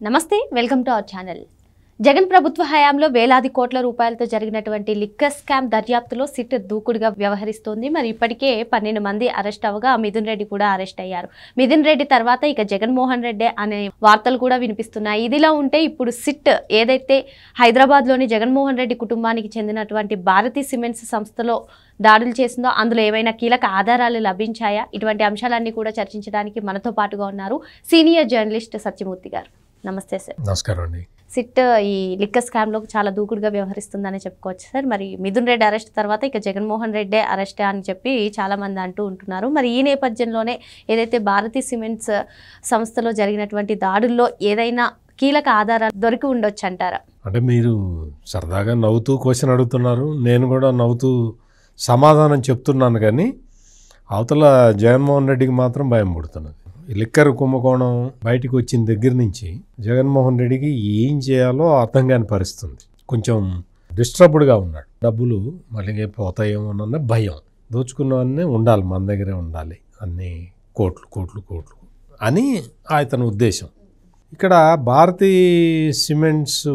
నమస్తే, welcome to our channel. Jagan ప్రభుత్వ హయాంలో వేలాది కోట్ల రూపాయలతో జరిగినటువంటి లిక్కర్ స్కామ్ దర్యాప్తులో సిట్ దూకుడుగా వ్యవహరిస్తోంది. మరి ఇప్పటికే 12 మంది అరెస్ట్ అవగా మిథున్ రెడ్డి కూడా అరెస్ట్ అయ్యారు. మిథున్ రెడ్డి తర్వాత ఇక జగన్మోహన్ రెడ్డి అనే వార్తలు కూడా వినిపిస్తున్నాయి. ఇదిలా ఉంటే ఇప్పుడు సిట్ ఏదైతే హైదరాబాద్లోని జగన్మోహన్ రెడ్డి కుటుంబానికి చెందినటువంటి భారతీ సిమెంట్స్ సంస్థలో దాడులు చేసిందో అందులో ఏమైనా కీలక ఆధారాలు లభించాయా? ఇటువంటి అంశాలన్నీ కూడా చర్చించడానికి మనతో పాటుగా ఉన్నారు సీనియర్ జర్నలిస్ట్ సత్యమూర్తి గారు. నమస్తే సార్. నమస్కారం అండి. సిట్ ఈ లిక్కర్ స్కామ్లో చాలా దూకుడుగా వ్యవహరిస్తుందని చెప్పుకోవచ్చు సార్. మరి మిథున్ రెడ్డి అరెస్ట్ తర్వాత ఇక జగన్మోహన్ రెడ్డి అరెస్ట్ అని చెప్పి చాలామంది అంటూ ఉంటున్నారు. మరి ఈ నేపథ్యంలోనే ఏదైతే భారతీ సిమెంట్స్ సంస్థలో జరిగినటువంటి దాడుల్లో ఏదైనా కీలక ఆధారాలు దొరికి ఉండొచ్చు అంటారా? అంటే మీరు సరదాగా నవ్వుతూ క్వశ్చన్ అడుగుతున్నారు, నేను కూడా నవ్వుతూ సమాధానం చెప్తున్నాను. కానీ అవతల జగన్మోహన్ రెడ్డికి మాత్రం భయం పుడుతున్నది. లిక్కర్ కుంభకోణం బయటికి వచ్చిన దగ్గర నుంచి జగన్మోహన్ రెడ్డికి ఏం చేయాలో అర్థం కాని పరిస్థితుంది. కొంచెం డిస్టర్బ్డ్గా ఉన్నాడు. డబ్బులు మళ్ళీ పోతాయేమోనన్న భయం. దోచుకున్నవన్నీ ఉండాలి, మన దగ్గరే ఉండాలి, అన్ని కోట్లు అని అతని ఉద్దేశం. ఇక్కడ భారతీ సిమెంట్స్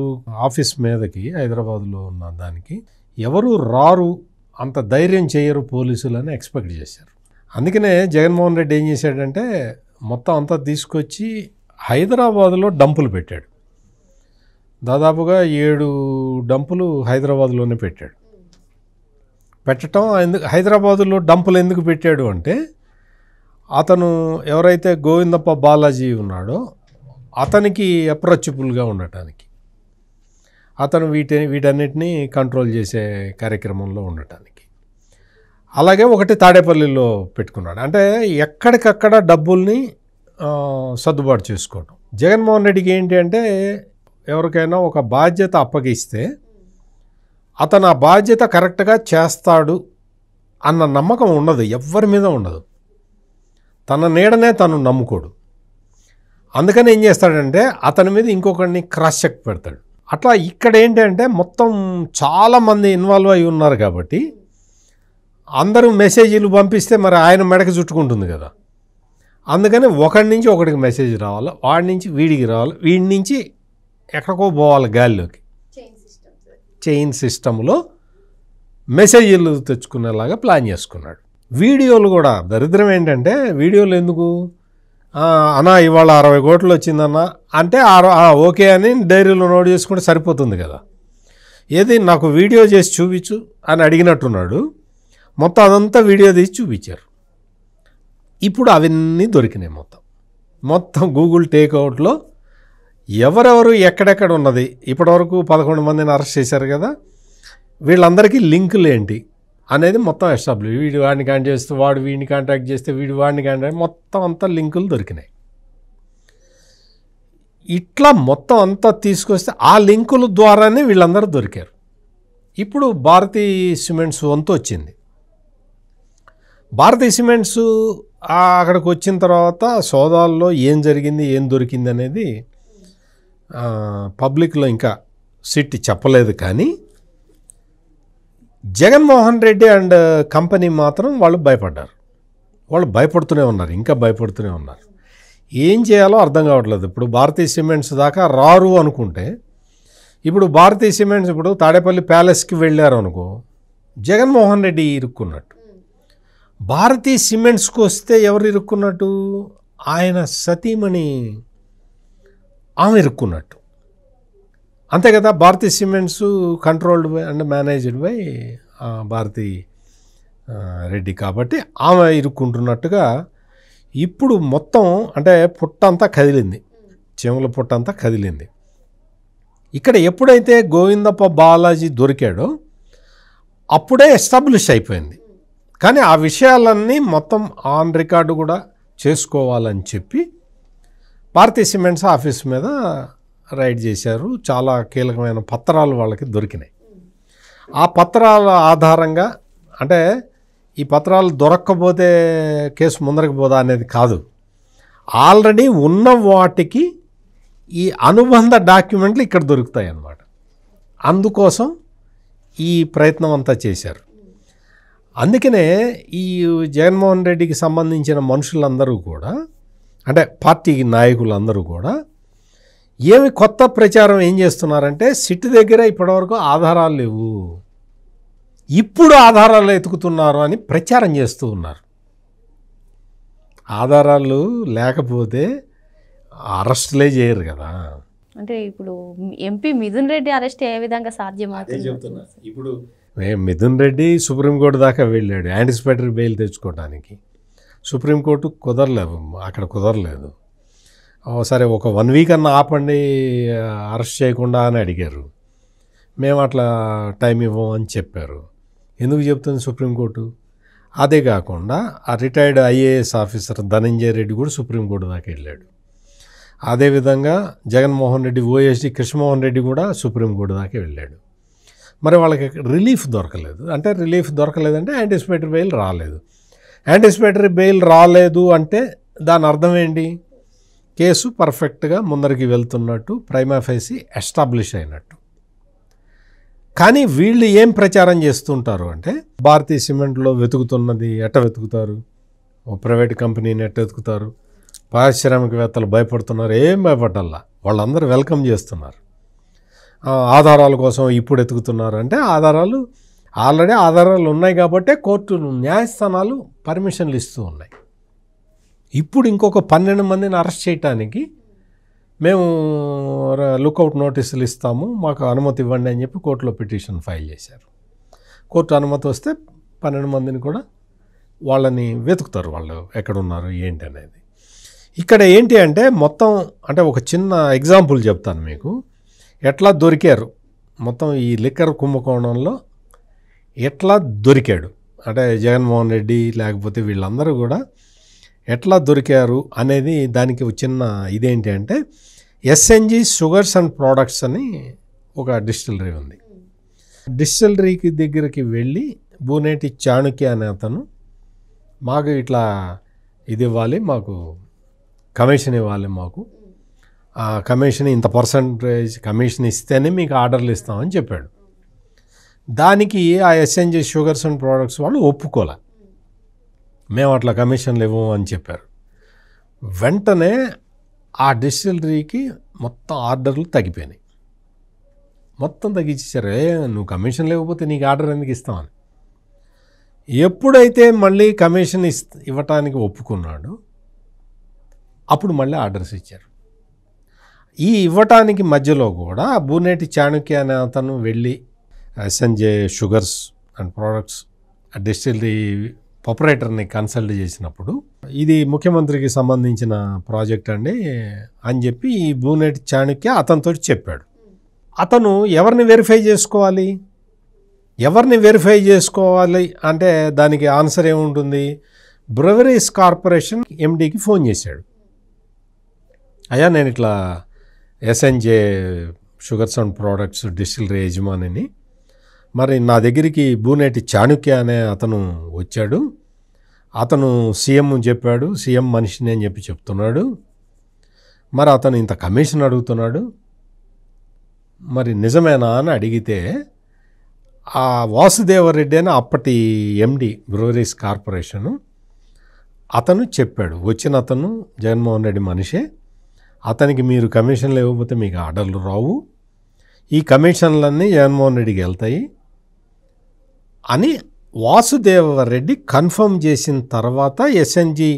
ఆఫీస్ మీదకి హైదరాబాద్లో ఉన్న దానికి ఎవరు రారు, అంత ధైర్యం చేయరు పోలీసులు అని ఎక్స్పెక్ట్ చేశారు. అందుకనే జగన్మోహన్ రెడ్డి ఏం చేశాడంటే మొత్తం అంతా తీసుకొచ్చి హైదరాబాదులో డంపులు పెట్టాడు. దాదాపుగా 7 డంపులు హైదరాబాదులోనే పెట్టాడు. పెట్టడం హైదరాబాదులో డంపులు ఎందుకు పెట్టాడు అంటే అతను ఎవరైతే గోవిందప్ప బాలాజీ ఉన్నాడో అతనికి అప్రోచబుల్గా ఉండటానికి, అతను వీటన్నిటినీ కంట్రోల్ చేసే కార్యక్రమంలో ఉండటానికి. అలాగే ఒకటి తాడేపల్లిలో పెట్టుకున్నాడు. అంటే ఎక్కడికక్కడ డబ్బుల్ని సర్దుబాటు చేసుకోవడం. జగన్మోహన్ రెడ్డికి ఏంటి అంటే ఎవరికైనా ఒక బాధ్యత అప్పగిస్తే అతను ఆ బాధ్యత కరెక్ట్గా చేస్తాడు అన్న నమ్మకం ఉండదు, ఎవ్వరి మీద ఉండదు. తన నీడనే తను నమ్ముకోడు. అందుకని ఏం చేస్తాడంటే అతని మీద ఇంకొకరిని క్రాస్ చెక్ పెడతాడు. అట్లా ఇక్కడ ఏంటి అంటే మొత్తం చాలామంది ఇన్వాల్వ్ అయి ఉన్నారు కాబట్టి అందరూ మెసేజీలు పంపిస్తే మరి ఆయన మెడకి చుట్టుకుంటుంది కదా. అందుకని ఒకడి నుంచి ఒకడికి మెసేజ్ రావాలి, వాడి నుంచి వీడికి రావాలి, వీడి నుంచి ఎక్కడికో పోవాలి గాల్లోకి. చైన్ సిస్టంలో మెసేజీలు తెచ్చుకునేలాగా ప్లాన్ చేసుకున్నాడు. వీడియోలు కూడా దరిద్రం ఏంటంటే వీడియోలు ఎందుకు అన్నా ఇవాళ 60 కోట్లు వచ్చిందన్నా అంటే ఓకే అని డైరీలో నోట్ చేసుకుంటే సరిపోతుంది కదా. ఏది నాకు వీడియో చేసి చూపించు అని అడిగినట్టున్నాడు. మొత్తం అదంతా వీడియో తీసి చూపించారు. ఇప్పుడు అవన్నీ దొరికినాయి. మొత్తం గూగుల్ టేక్అవుట్లో ఎవరెవరు ఎక్కడెక్కడ ఉన్నది. ఇప్పటివరకు 11 మందిని అరెస్ట్ చేశారు కదా, వీళ్ళందరికీ లింకులు ఏంటి అనేది మొత్తం ఎస్టాబ్లిష్. వీడు వాడిని కాంటాక్ట్ చేస్తే వాడు వీడిని కాంటాక్ట్ చేస్తే వీడు వాడిని కాంటాక్ట్, మొత్తం అంతా లింకులు దొరికినాయి. ఇట్లా మొత్తం అంతా తీసుకొస్తే ఆ లింకుల ద్వారానే వీళ్ళందరూ దొరికారు. ఇప్పుడు భారతీ సిమెంట్స్ వంతు వచ్చింది. భారతీ సిమెంట్స్ అక్కడికి వచ్చిన తర్వాత సోదాల్లో ఏం జరిగింది, ఏం దొరికింది అనేది పబ్లిక్లో ఇంకా సిట్ చెప్పలేదు. కానీ జగన్మోహన్ రెడ్డి అండ్ కంపెనీ మాత్రం వాళ్ళు భయపడ్డారు. వాళ్ళు భయపడుతూనే ఉన్నారు, ఇంకా భయపడుతూనే ఉన్నారు. ఏం చేయాలో అర్థం కావట్లేదు. ఇప్పుడు భారతీ సిమెంట్స్ దాకా రారు అనుకుంటే ఇప్పుడు భారతీ సిమెంట్స్ ఇప్పుడు తాడేపల్లి ప్యాలెస్కి వెళ్ళారు అనుకో, జగన్మోహన్ రెడ్డి ఇరుక్కున్నట్టు. భారతీ సిమెంట్స్కి వస్తే ఎవరు ఇరుక్కున్నట్టు? ఆయన సతీమణి ఆమె ఇరుక్కున్నట్టు. అంతే కదా. Bharathi cements controlled by and managed by Bharathi Reddy కాబట్టి ఆమె ఇరుక్కుంటున్నట్టుగా ఇప్పుడు మొత్తం అంటే పుట్టంతా కదిలింది, చెవుల పుట్టంతా కదిలింది. ఇక్కడ ఎప్పుడైతే గోవిందప్ప బాలాజీ దొరికాడో అప్పుడే ఎస్టాబ్లిష్ అయిపోయింది. కానీ ఆ విషయాలన్నీ మొత్తం ఆన్ రికార్డు కూడా చేసుకోవాలని చెప్పి భారతీ సిమెంట్స్ ఆఫీస్ మీద రైడ్ చేశారు. చాలా కీలకమైన పత్రాలు వాళ్ళకి దొరికినాయి. ఆ పత్రాల ఆధారంగా అంటే ఈ పత్రాలు దొరక్కపోతే కేసు ముందరకు పోదా అనేది కాదు, ఆల్రెడీ ఉన్న వాటికి ఈ అనుబంధ డాక్యుమెంట్లు ఇక్కడ దొరుకుతాయి అన్నమాట. అందుకోసం ఈ ప్రయత్నం అంతా చేశారు. అందుకనే ఈ జగన్మోహన్ రెడ్డికి సంబంధించిన మనుషులందరూ కూడా అంటే పార్టీ నాయకులందరూ కూడా ఏమి కొత్త ప్రచారం ఏం చేస్తున్నారంటే సిట్ దగ్గర ఇప్పటివరకు ఆధారాలు లేవు, ఇప్పుడు ఆధారాలు ఎతుకుతున్నారు అని ప్రచారం చేస్తూ ఉన్నారు. ఆధారాలు లేకపోతే అరెస్టులే చేయరు కదా. అంటే ఇప్పుడు ఎంపీ మిథున్ రెడ్డి అరెస్ట్ ఏ విధంగా సాధ్యమవుతుంది? ఇప్పుడు మిథున్ రెడ్డి సుప్రీంకోర్టు దాకా వెళ్ళాడు యాంటిసిపేటరీ బెయిల్ తెచ్చుకోవడానికి. సుప్రీంకోర్టు అక్కడ కుదరలేదు. సరే ఒక 1 వీక్ అన్న ఆపండి అరెస్ట్ చేయకుండా అని అడిగారు. మేము అట్లా టైం ఇవ్వం అని చెప్పారు. ఎందుకు చెప్తుంది సుప్రీంకోర్టు? అదే కాకుండా ఆ retired IAS officer Dhananjaya Reddy కూడా సుప్రీంకోర్టు దాకా వెళ్ళాడు. అదేవిధంగా జగన్మోహన్ రెడ్డి ఓఎస్డి కృష్ణమోహన్ రెడ్డి కూడా సుప్రీంకోర్టు దాకా వెళ్ళాడు. మరి వాళ్ళకి రిలీఫ్ దొరకలేదు. అంటే రిలీఫ్ దొరకలేదంటే యాంటిసిపేటరీ బెయిల్ రాలేదు. యాంటిసిపేటరీ బెయిల్ రాలేదు అంటే దాని అర్థం ఏంటి? కేసు పర్ఫెక్ట్గా ముందరికి వెళ్తున్నట్టు, ప్రైమా ఫేసి ఎస్టాబ్లిష్ అయినట్టు. కానీ వీళ్ళు ఏం ప్రచారం చేస్తుంటారు అంటే భారతీయ సిమెంట్లో వెతుకుతున్నది ఎట్ట వెతుకుతారు, ఓ ప్రైవేట్ కంపెనీని ఎట్ట వెతుకుతారు, పారిశ్రామికవేత్తలు భయపడుతున్నారు. ఏం భయపడాలా, వాళ్ళందరూ వెల్కమ్ చేస్తున్నారు. ఆధారాల కోసం ఇప్పుడు ఎతుకుతున్నారు అంటే ఆల్రెడీ ఆధారాలు ఉన్నాయి కాబట్టే కోర్టులు న్యాయస్థానాలు పర్మిషన్లు ఇస్తూ ఉన్నాయి. ఇప్పుడు ఇంకొక 12 మందిని అరెస్ట్ చేయడానికి మేము లుకౌట్ నోటీసులు ఇస్తాము, మాకు అనుమతి ఇవ్వండి అని చెప్పి కోర్టులో పిటిషన్ ఫైల్ చేశారు. కోర్టు అనుమతి వస్తే 12 మందిని కూడా వాళ్ళని వెతుకుతారు, వాళ్ళు ఎక్కడున్నారు ఏంటి అనేది. ఇక్కడ ఏంటి అంటే మొత్తం అంటే ఒక చిన్న ఎగ్జాంపుల్ చెప్తాను మీకు, ఎట్లా దొరికారు మొత్తం ఈ లిక్కర్ కుంభకోణంలో ఎట్లా దొరికాడు అంటే జగన్మోహన్ రెడ్డి లేకపోతే వీళ్ళందరూ కూడా ఎట్లా దొరికారు అనేది దానికి చిన్న ఇదేంటి అంటే ఎస్ఎన్జి షుగర్స్ అండ్ ప్రోడక్ట్స్ అని ఒక డిస్టిలరీ ఉంది. డిస్టిలరీకి దగ్గరికి వెళ్ళి బూనేటి చాణుక్య అనే అతను మాకు ఇట్లా ఇది ఇవ్వాలి, మాకు కమిషన్ ఇవ్వాలి, మాకు ఆ కమిషన్ ఇంత పర్సంటేజ్ కమిషన్ ఇస్తేనే మీకు ఆర్డర్లు ఇస్తామని చెప్పాడు. దానికి ఆ ఎస్ఎన్జి షుగర్స్ అండ్ ప్రోడక్ట్స్ వాళ్ళు ఒప్పుకోలే, మేము అట్లా కమిషన్లు ఇవ్వము అని చెప్పారు. వెంటనే ఆ డిస్టిలరీకి మొత్తం ఆర్డర్లు తగ్గిపోయినాయి, మొత్తం తగ్గించేశారు. నువ్వు కమిషన్ లేకపోతే నీకు ఆర్డర్ ఎందుకు ఇస్తామని. ఎప్పుడైతే మళ్ళీ కమిషన్ ఇవ్వటానికి ఒప్పుకున్నాడు అప్పుడు మళ్ళీ ఆర్డర్స్ ఇచ్చారు. ఈ ఇవ్వటానికి మధ్యలో కూడా బూనేటి చాణుక్య అనే అతను వెళ్ళి SNJ sugars and products distillery ఆపరేటర్ని కన్సల్ట్ చేసినప్పుడు ఇది ముఖ్యమంత్రికి సంబంధించిన ప్రాజెక్ట్ అండి అని చెప్పి ఈ బూనేటి చాణుక్య అతనితో చెప్పాడు. అతను ఎవరిని వెరిఫై చేసుకోవాలి అంటే దానికి ఆన్సర్ ఏముంటుంది? బ్రెవరీస్ కార్పొరేషన్ ఎండీకి ఫోన్ చేశాడు. అయ్యా నేను ఇట్లా SNJ sugars and products distillery యజమానిని, మరి నా దగ్గరికి బూనేటి చాణుక్య అనే అతను వచ్చాడు, అతను సీఎం చెప్పాడు, సీఎం మనిషిని అని చెప్పి చెప్తున్నాడు, మరి అతను ఇంత కమిషన్ అడుగుతున్నాడు, మరి నిజమేనా అని అడిగితే ఆ వాసుదేవరెడ్డి అని అప్పటి ఎండి బ్రూవరీస్ కార్పొరేషను అతను చెప్పాడు, వచ్చిన అతను జగన్మోహన్ రెడ్డి మనిషే, అతనికి మీరు కమిషన్లు ఇవ్వకపోతే మీకు ఆర్డర్లు రావు, ఈ కమిషన్లన్నీ జగన్మోహన్ రెడ్డికి వెళ్తాయి అని వాసుదేవరెడ్డి కన్ఫర్మ్ చేసిన తర్వాత ఎస్ఎన్జి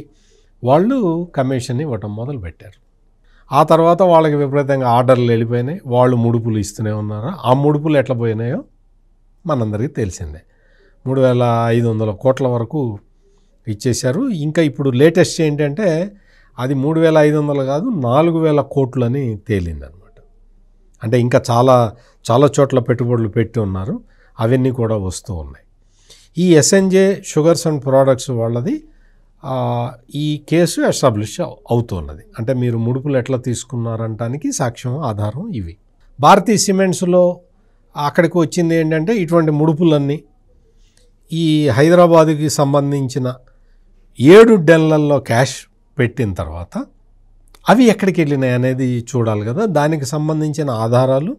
వాళ్ళు కమిషన్ ఇవ్వటం మొదలుపెట్టారు. ఆ తర్వాత వాళ్ళకి విపరీతంగా ఆర్డర్లు వెళ్ళిపోయినాయి, వాళ్ళు ముడుపులు ఇస్తూనే ఉన్నారు. ఆ ముడుపులు ఎట్లా పోయినాయో మనందరికీ తెలిసిందే. 3,500 కోట్ల వరకు ఇచ్చేశారు. ఇంకా ఇప్పుడు లేటెస్ట్ ఏంటంటే అది 3,500 కాదు 4,000 కోట్లని తేలిందనమాట. అంటే ఇంకా చాలా చాలా చోట్ల పెట్టుబడులు పెట్టి ఉన్నారు, అవన్నీ కూడా వస్తూ ఉన్నాయి. ఈ ఎస్ఎన్జే షుగర్స్ అండ్ ప్రోడక్ట్స్ వాళ్ళది ఈ కేసు ఎస్టాబ్లిష్ అవుతున్నది. అంటే మీరు ముడుపులు ఎట్లా తీసుకున్నారంటానికి సాక్ష్యం ఆధారం ఇవి. భారతీయ సిమెంట్స్లో అక్కడికి వచ్చింది ఏంటంటే ఇటువంటి ముడుపులన్నీ ఈ హైదరాబాదుకి సంబంధించిన 7 డెన్లలో క్యాష్ పెట్టిన తర్వాత అవి ఎక్కడికి వెళ్ళినాయి అనేది చూడాలి కదా. దానికి సంబంధించిన ఆధారాలు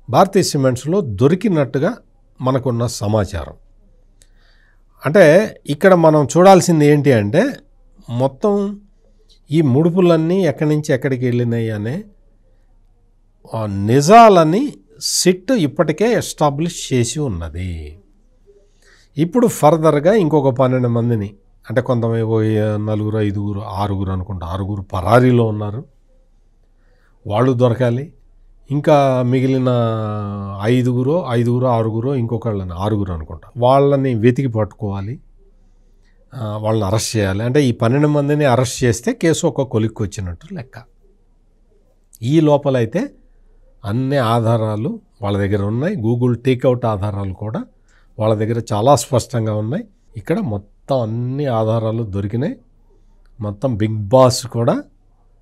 భారతీయ సిమెంట్స్లో దొరికినట్టుగా మనకున్న సమాచారం. అంటే ఇక్కడ మనం చూడాల్సింది ఏంటి అంటే మొత్తం ఈ ముడుపులన్నీ ఎక్కడి నుంచి ఎక్కడికి వెళ్ళినాయి అనే నిజాలని సిట్ ఇప్పటికే ఎస్టాబ్లిష్ చేసి ఉన్నది. ఇప్పుడు ఫర్దర్గా ఇంకొక 12 మందిని, అంటే కొంతమంది 4, 5, 6 అనుకుంటా, 6 పరారీలో ఉన్నారు, వాళ్ళు దొరకాలి. ఇంకా మిగిలిన 5, 6 ఇంకొకళ్ళని 6 అనుకుంటా, వాళ్ళని వెతికి పట్టుకోవాలి, వాళ్ళని అరెస్ట్ చేయాలి. అంటే ఈ 12 మందిని అరెస్ట్ చేస్తే కేసు ఒక కొలిక్కి వచ్చినట్టు లెక్క. ఈ లోపలైతే అన్ని ఆధారాలు వాళ్ళ దగ్గర ఉన్నాయి. గూగుల్ టేక్అవుట్ ఆధారాలు కూడా వాళ్ళ దగ్గర చాలా స్పష్టంగా ఉన్నాయి. ఇక్కడ మొత్తం అన్ని ఆధారాలు దొరికినాయి. మొత్తం బిగ్ బాస్ కూడా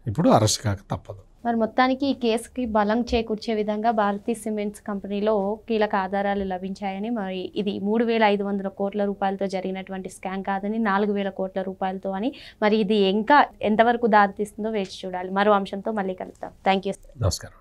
ఇప్పుడు అరెస్ట్ కాక తప్పదు. మరి మొత్తానికి ఈ కేసుకి బలం చేకూర్చే విధంగా భారతీ సిమెంట్స్ కంపెనీలో కీలక ఆధారాలు లభించాయని, మరి ఇది 3,500 కోట్ల రూపాయలతో జరిగినటువంటి స్కామ్ కాదని 4,000 కోట్ల రూపాయలతో అని, మరి ఇది ఇంకా ఎంతవరకు దారితీస్తుందో వేచి చూడాలి. మరో అంశంతో మళ్ళీ కలుద్దాం. Thank you. నమస్కారం.